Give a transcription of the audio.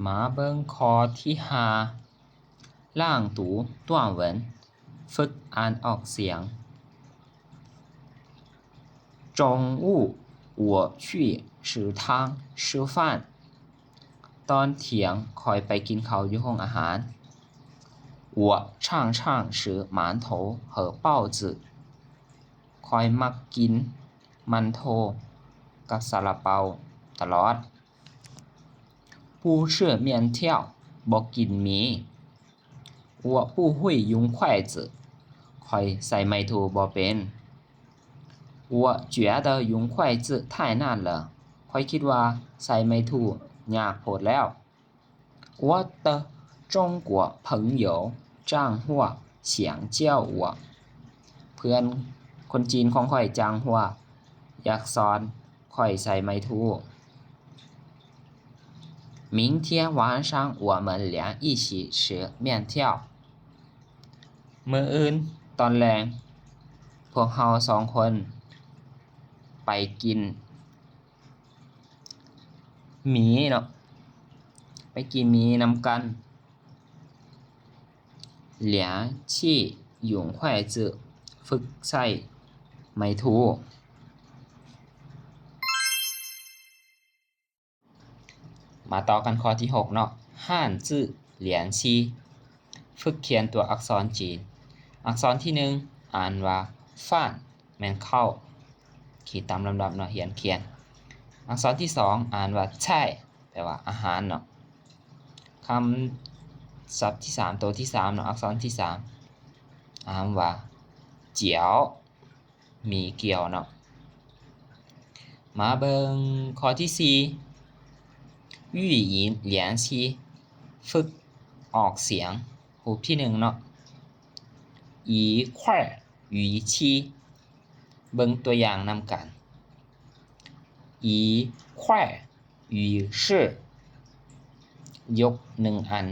มาเบิ่งข้อที่5ล่าง读短文ฝึกอ่านออกเสียง中午我去食堂吃饭ตอนเที่ยงคอยไปกินข้าวอยู่ห้องอาหาร我常常吃馒头和包子คอยมักกินมันโถกับซาลาเปาตลอด不吃面条บ่กินหมี่我不会用筷子คอยใส่ไม้ถูบ่เป็น我觉得用筷子太难了คอยคิดว่าใส่ไม้ถูยากโพดแล้ว我的中国朋友张หัว想教我เพื่อนคนจีนของข้อยจางหัวอยากสอนข้อยใส่ไม้ถู明天晚上我们俩一起吃面条มื้ออื่นตอนแลงพวกเราสองคนไปกินหมีเนาะไปกินหมีนำกัน两起用筷子ฝึกใส่ไม้ถูมาต่อกันข้อที่6เนาะ汉字连期ฝึกเขียนตัวอักษรจีนอักษรที่1อ่านว่าฟ้านแม่นเข้าขีดตามลำดับเนาะเขียนอักษรที่2อ่านว่าใช่แปลว่าอาหารเนาะคำศัพท์ที่3ตัวที่3เนาะอักษรที่3อ่านว่าเจียวมีเกี๊ยวเนาะมาเบิ่งข้อที่4语音连期ฝึกออกเสียงรูปที่1เนาะ一块语气เบิ่งตัวอย่างนำกัน一块语是ยก1อัน